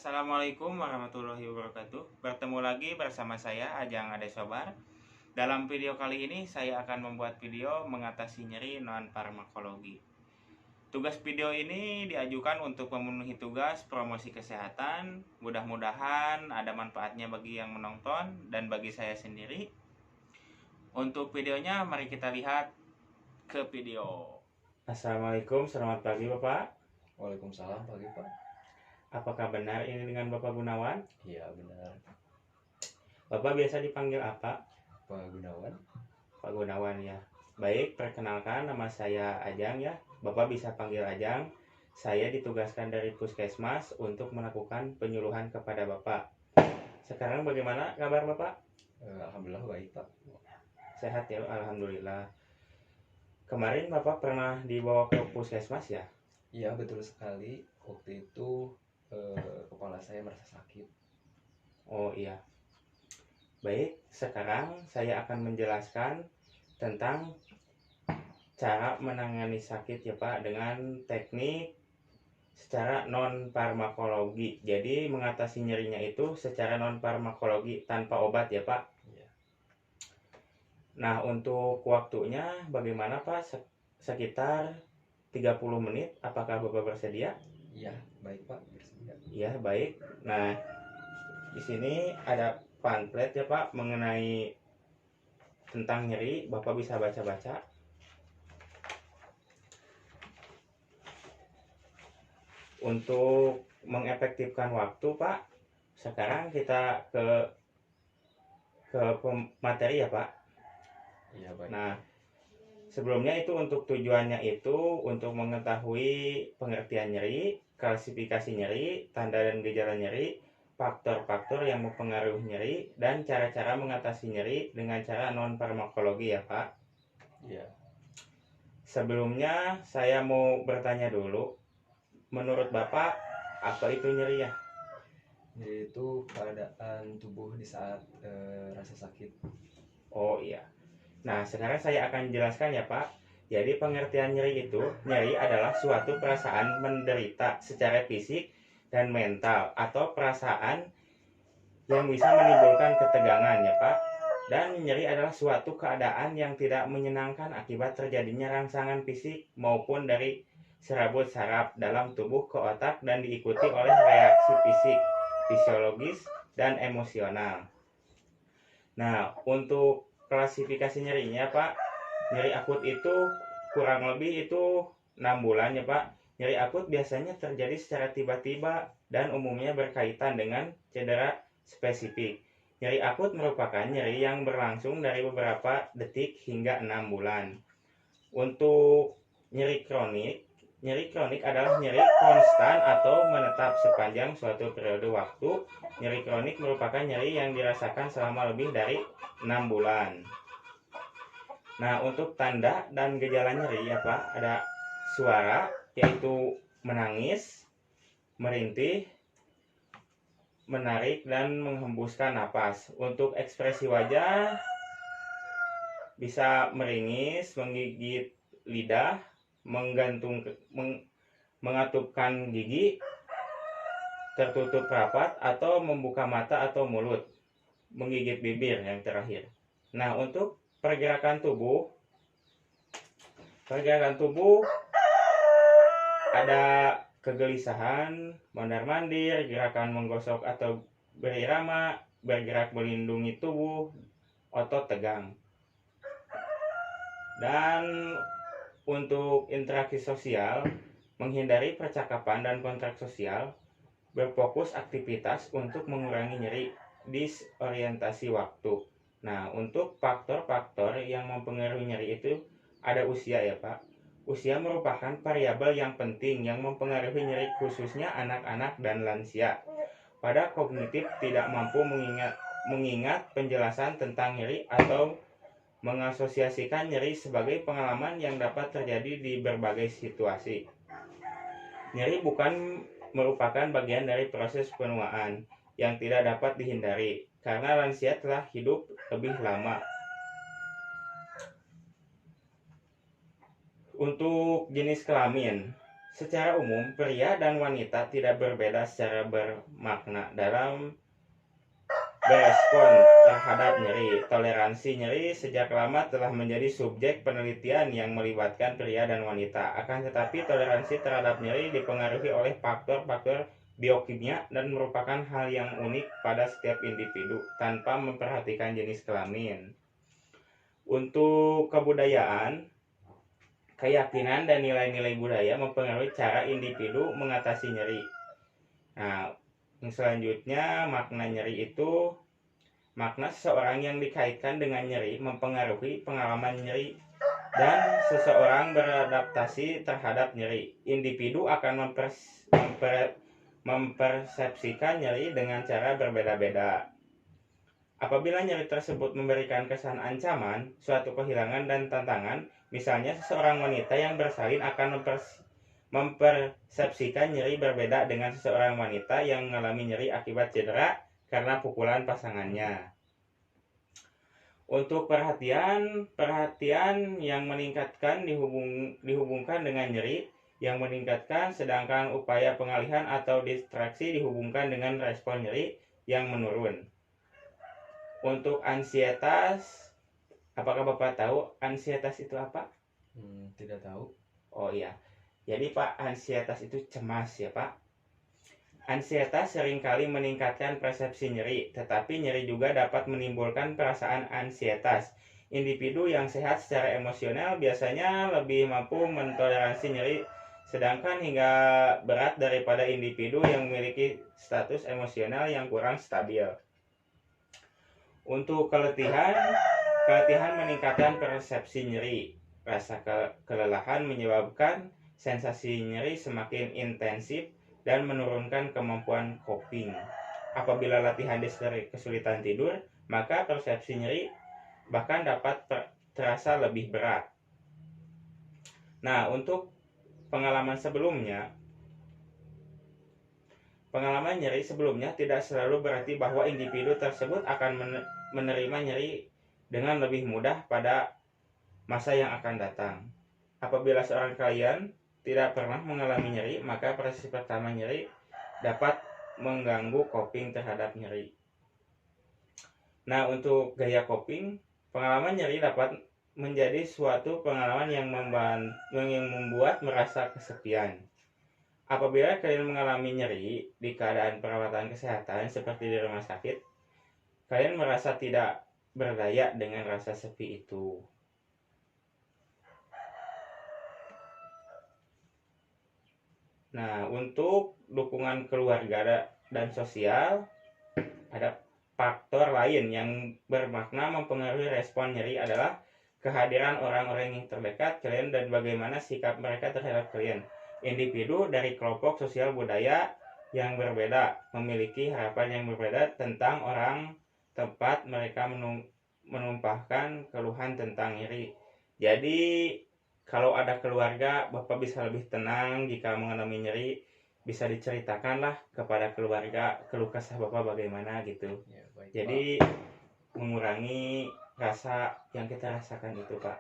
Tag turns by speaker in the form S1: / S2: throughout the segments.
S1: Assalamualaikum warahmatullahi wabarakatuh. Bertemu lagi bersama saya Ajang Adesobar. Dalam video kali ini saya akan membuat video mengatasi nyeri non farmakologi. Tugas video ini diajukan untuk memenuhi tugas promosi kesehatan. Mudah-mudahan ada manfaatnya bagi yang menonton dan bagi saya sendiri. Untuk videonya mari kita lihat ke video. Assalamualaikum, selamat pagi Bapak.
S2: Waalaikumsalam pagi Pak.
S1: Apakah benar ini dengan Bapak Gunawan?
S2: Iya benar.
S1: Bapak biasa dipanggil apa?
S2: Pak Gunawan.
S1: Pak Gunawan ya. Baik, perkenalkan nama saya Ajang ya. Bapak bisa panggil Ajang. Saya ditugaskan dari Puskesmas untuk melakukan penyuluhan kepada Bapak. Sekarang bagaimana kabar Bapak?
S2: Alhamdulillah baik Pak.
S1: Sehat ya, alhamdulillah. Kemarin Bapak pernah dibawa ke Puskesmas ya?
S2: Iya betul sekali. Waktu itu kepala saya merasa sakit.
S1: Oh iya. Baik, sekarang saya akan menjelaskan tentang cara menangani sakit ya Pak dengan teknik secara non farmakologi. Jadi mengatasi nyerinya itu secara non farmakologi tanpa obat ya Pak.
S2: Iya.
S1: Nah, untuk waktunya bagaimana Pak? Sekitar 30 menit. Apakah Bapak bersedia?
S2: Iya, baik Pak, bersedia.
S1: Iya, baik. Nah, di sini ada pamflet ya Pak mengenai tentang nyeri. Bapak bisa baca-baca. Untuk mengefektifkan waktu Pak, sekarang kita ke materi ya Pak.
S2: Iya baik.
S1: Nah, sebelumnya itu untuk tujuannya itu untuk mengetahui pengertian nyeri, klasifikasi nyeri, tanda dan gejala nyeri, faktor-faktor yang mempengaruhi nyeri, dan cara-cara mengatasi nyeri dengan cara non farmakologi ya Pak.
S2: Iya.
S1: Sebelumnya saya mau bertanya dulu, menurut Bapak apa itu nyeri ya?
S2: Nyeri itu keadaan tubuh di saat rasa sakit.
S1: Oh iya. Nah, sekarang saya akan jelaskan ya Pak. Jadi pengertian nyeri itu, nyeri adalah suatu perasaan menderita secara fisik dan mental atau perasaan yang bisa menimbulkan ketegangan ya Pak. Dan nyeri adalah suatu keadaan yang tidak menyenangkan akibat terjadinya rangsangan fisik maupun dari serabut saraf dalam tubuh ke otak dan diikuti oleh reaksi fisik, fisiologis, dan emosional. Nah, untuk klasifikasi nyerinya Pak, nyeri akut itu kurang lebih itu 6 bulan ya Pak. Nyeri akut biasanya terjadi secara tiba-tiba dan umumnya berkaitan dengan cedera spesifik. Nyeri akut merupakan nyeri yang berlangsung dari beberapa detik hingga 6 bulan. Untuk nyeri kronik adalah nyeri konstan atau menetap sepanjang suatu periode waktu. Nyeri kronik merupakan nyeri yang dirasakan selama lebih dari 6 bulan. Nah, untuk tanda dan gejala nyeri ya Pak, ada suara yaitu menangis, merintih, menarik dan menghembuskan napas. Untuk ekspresi wajah bisa meringis, menggigit lidah, mengatupkan gigi, tertutup rapat atau membuka mata atau mulut, menggigit bibir yang terakhir. Nah, untuk pergerakan tubuh ada kegelisahan, mondar-mandir, gerakan menggosok atau berirama, bergerak melindungi tubuh, otot tegang. Dan untuk interaksi sosial, menghindari percakapan dan kontak sosial, berfokus aktivitas untuk mengurangi nyeri, disorientasi waktu. Nah, untuk faktor-faktor yang mempengaruhi nyeri itu ada usia ya Pak. Usia merupakan variabel yang penting yang mempengaruhi nyeri khususnya anak-anak dan lansia. Pada kognitif tidak mampu mengingat penjelasan tentang nyeri atau mengasosiasikan nyeri sebagai pengalaman yang dapat terjadi di berbagai situasi. Nyeri bukan merupakan bagian dari proses penuaan yang tidak dapat dihindari karena lansia telah hidup lebih lama. Untuk jenis kelamin, Secara umum, pria dan wanita tidak berbeda secara bermakna dalam berespon terhadap nyeri. Toleransi nyeri sejak lama telah menjadi subjek penelitian yang melibatkan pria dan wanita. Akan tetapi, toleransi terhadap nyeri dipengaruhi oleh faktor-faktor biokimia dan merupakan hal yang unik pada setiap individu tanpa memperhatikan jenis kelamin. Untuk kebudayaan, keyakinan dan nilai-nilai budaya mempengaruhi cara individu mengatasi nyeri. Nah, yang selanjutnya makna nyeri itu makna seseorang yang dikaitkan dengan nyeri mempengaruhi pengalaman nyeri dan seseorang beradaptasi terhadap nyeri. Individu akan mempersepsikan nyeri dengan cara berbeda-beda. Apabila nyeri tersebut memberikan kesan ancaman, suatu kehilangan dan tantangan, misalnya seseorang wanita yang bersalin akan mempersepsikan nyeri berbeda dengan seseorang wanita yang mengalami nyeri akibat cedera karena pukulan pasangannya. Untuk perhatian yang meningkatkan dihubungkan dengan nyeri yang meningkatkan, sedangkan upaya pengalihan atau distraksi dihubungkan dengan respon nyeri yang menurun. Untuk ansietas, apakah Bapak tahu ansietas itu apa?
S2: Tidak tahu.
S1: Oh iya, jadi Pak, ansietas itu cemas ya Pak. Ansietas seringkali meningkatkan persepsi nyeri, tetapi nyeri juga dapat menimbulkan perasaan ansietas. Individu yang sehat secara emosional biasanya lebih mampu mentoleransi nyeri, sedangkan hingga berat daripada individu yang memiliki status emosional yang kurang stabil. Untuk keletihan meningkatkan persepsi nyeri. Rasa kelelahan menyebabkan sensasi nyeri semakin intensif dan menurunkan kemampuan coping. Apabila latihan disertai kesulitan tidur, maka persepsi nyeri bahkan dapat terasa lebih berat. Nah, untuk pengalaman nyeri sebelumnya tidak selalu berarti bahwa individu tersebut akan menerima nyeri dengan lebih mudah pada masa yang akan datang. Apabila seorang klien tidak pernah mengalami nyeri, maka proses pertama nyeri dapat mengganggu coping terhadap nyeri. Nah, untuk gaya coping, pengalaman nyeri dapat menjadi suatu pengalaman yang membuat merasa kesepian. Apabila kalian mengalami nyeri di keadaan perawatan kesehatan seperti di rumah sakit, kalian merasa tidak berdaya dengan rasa sepi itu. Nah, untuk dukungan keluarga dan sosial, ada faktor lain yang bermakna mempengaruhi respon nyeri adalah kehadiran orang-orang yang terdekat klien dan bagaimana sikap mereka terhadap klien. Individu dari kelompok sosial budaya yang berbeda memiliki harapan yang berbeda tentang orang tempat mereka menumpahkan keluhan tentang nyeri. Jadi kalau ada keluarga, Bapak bisa lebih tenang jika mengalami nyeri, bisa diceritakan lah kepada keluarga keluh kesah Bapak bagaimana gitu.
S2: Ya, baik,
S1: Jadi mengurangi rasa yang kita rasakan itu, Pak.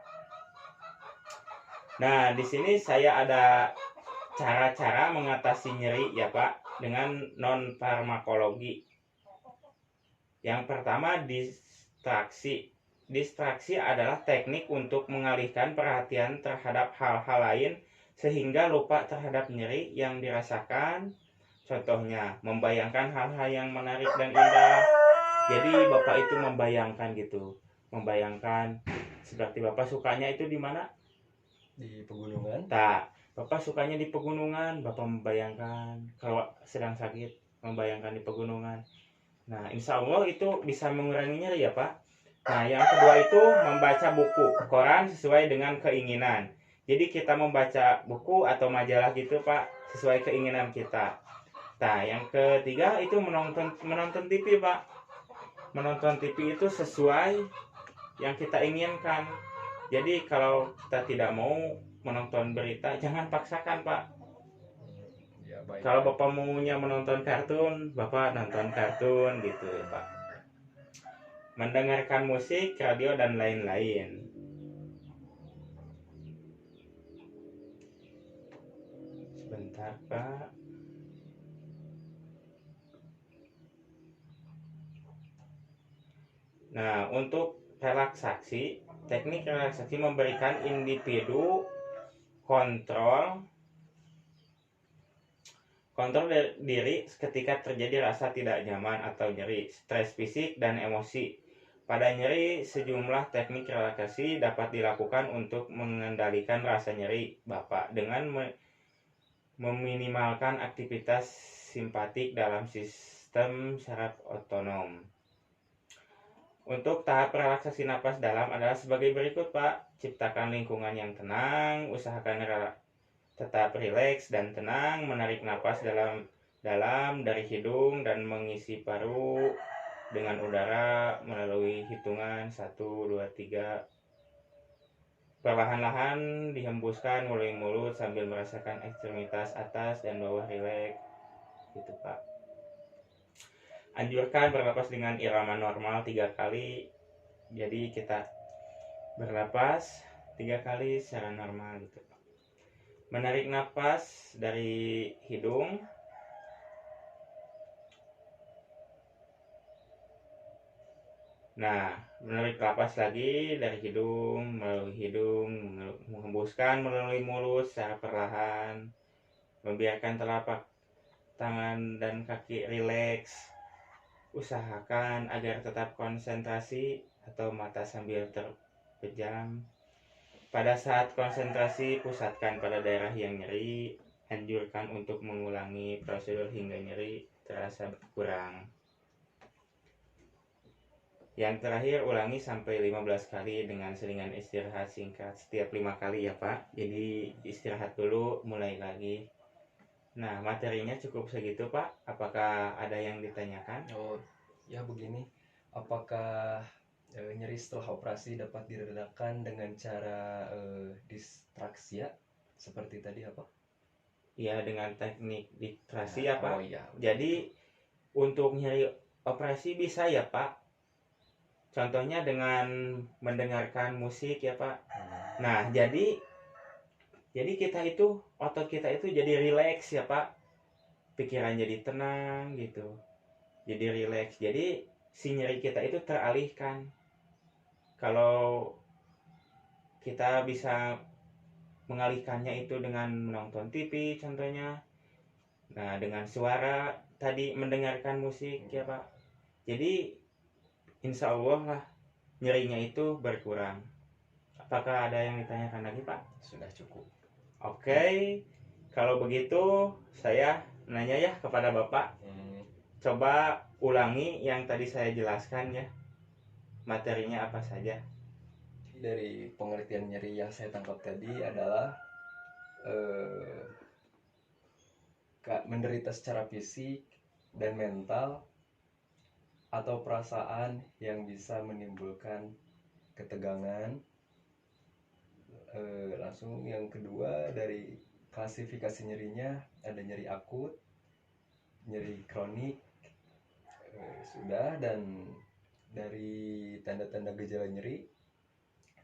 S1: Nah, di sini saya ada cara-cara mengatasi nyeri ya, Pak, dengan non farmakologi. Yang pertama, distraksi. Distraksi adalah teknik untuk mengalihkan perhatian terhadap hal-hal lain sehingga lupa terhadap nyeri yang dirasakan. Contohnya, membayangkan hal-hal yang menarik dan indah. Jadi Bapak itu membayangkan gitu. Membayangkan seperti Bapak sukanya itu di mana?
S2: Di pegunungan.
S1: Tak, Bapak sukanya di pegunungan. Bapak membayangkan kalau sedang sakit, membayangkan di pegunungan. Nah, insya Allah itu bisa mengurangi nyeri ya Pak. Nah, yang kedua itu membaca buku, koran sesuai dengan keinginan. Jadi kita membaca buku atau majalah gitu Pak, sesuai keinginan kita. Nah, yang ketiga itu menonton TV Pak. Menonton TV itu sesuai yang kita inginkan. Jadi kalau kita tidak mau menonton berita, jangan paksakan Pak.
S2: Ya, baik.
S1: Kalau Bapak maunya menonton kartun, Bapak nonton kartun gitu Pak. Mendengarkan musik, radio, dan lain-lain. Sebentar, Pak. Nah, untuk relaksasi, teknik relaksasi memberikan individu kontrol diri ketika terjadi rasa tidak nyaman atau nyeri, stres fisik dan emosi. Pada nyeri, sejumlah teknik relaksasi dapat dilakukan untuk mengendalikan rasa nyeri Bapak dengan meminimalkan aktivitas simpatik dalam sistem saraf otonom. Untuk tahap relaksasi napas dalam adalah sebagai berikut, Pak. Ciptakan lingkungan yang tenang, usahakan tetap rileks dan tenang, menarik napas dalam dari hidung dan mengisi paru dengan udara melalui hitungan 1, 2, 3. Perlahan-lahan dihembuskan melalui mulut sambil merasakan ekstremitas atas dan bawah rileks. Gitu, Pak. Anjurkan bernapas dengan irama normal 3 kali. Jadi kita bernapas 3 kali secara normal gitu, Pak. Menarik napas dari hidung. Nah, menarik napas lagi dari hidung, melalui hidung, menghembuskan melalui mulut secara perlahan. Membiarkan telapak tangan dan kaki rileks. Usahakan agar tetap konsentrasi atau mata sambil terpejam. Pada saat konsentrasi, pusatkan pada daerah yang nyeri. Anjurkan untuk mengulangi prosedur hingga nyeri terasa berkurang. Yang terakhir, ulangi sampai 15 kali dengan selingan istirahat singkat setiap 5 kali ya, Pak. Jadi istirahat dulu, mulai lagi. Nah, materinya cukup segitu, Pak. Apakah ada yang ditanyakan?
S2: Oh, ya begini. Apakah nyeri setelah operasi dapat diredakan dengan cara distraksia seperti tadi apa?
S1: Ya, dengan teknik distrasi ya, Pak.
S2: Oh iya.
S1: Jadi untuk nyeri operasi bisa ya, Pak. Contohnya dengan mendengarkan musik ya, Pak. Nah, jadi kita itu, otot kita itu jadi rileks ya, Pak. Pikiran jadi tenang gitu. Jadi rileks. Jadi si nyeri kita itu teralihkan. Kalau kita bisa mengalihkannya itu dengan menonton TV contohnya. Nah, dengan suara tadi mendengarkan musik ya, Pak. Jadi insya Allah lah nyerinya itu berkurang. Apakah ada yang ditanyakan lagi, Pak?
S2: Sudah cukup.
S1: Oke, kalau begitu saya nanya ya kepada Bapak. Coba ulangi yang tadi saya jelaskan ya. Materinya apa saja?
S2: Dari pengertian nyeri yang saya tangkap tadi adalah menderita secara fisik dan mental atau perasaan yang bisa menimbulkan ketegangan. Langsung yang kedua, dari klasifikasi nyerinya ada nyeri akut, nyeri kronik, sudah. Dan dari tanda-tanda gejala nyeri,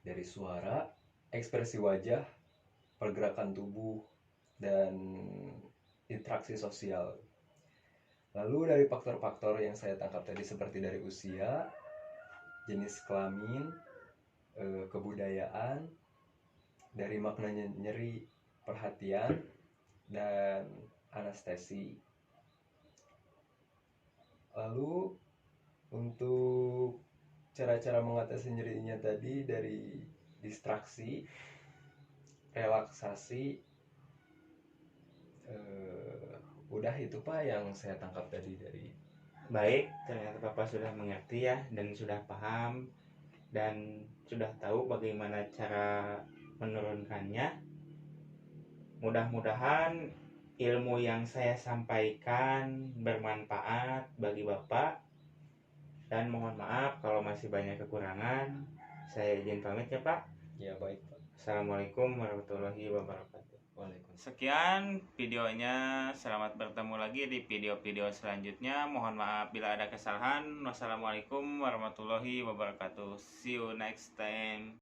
S2: dari suara, ekspresi wajah, pergerakan tubuh, dan interaksi sosial. Lalu dari faktor-faktor yang saya tangkap tadi seperti dari usia, jenis kelamin, kebudayaan, dari maknanya nyeri, perhatian, dan anestesi. Lalu untuk cara-cara mengatasi nyerinya tadi dari distraksi, relaksasi, udah itu Pak yang saya tangkap tadi dari.
S1: Baik, ternyata Bapak sudah mengerti ya dan sudah paham dan sudah tahu bagaimana cara menurunkannya. Mudah-mudahan ilmu yang saya sampaikan bermanfaat bagi Bapak, dan mohon maaf kalau masih banyak kekurangan. Saya izin pamit ya, Pak.
S2: Ya baik Pak.
S1: Assalamualaikum warahmatullahi wabarakatuh.
S2: Waalaikumsalam.
S1: Sekian videonya, selamat bertemu lagi di video-video selanjutnya. Mohon maaf bila ada kesalahan. Wassalamualaikum warahmatullahi wabarakatuh. See you next time.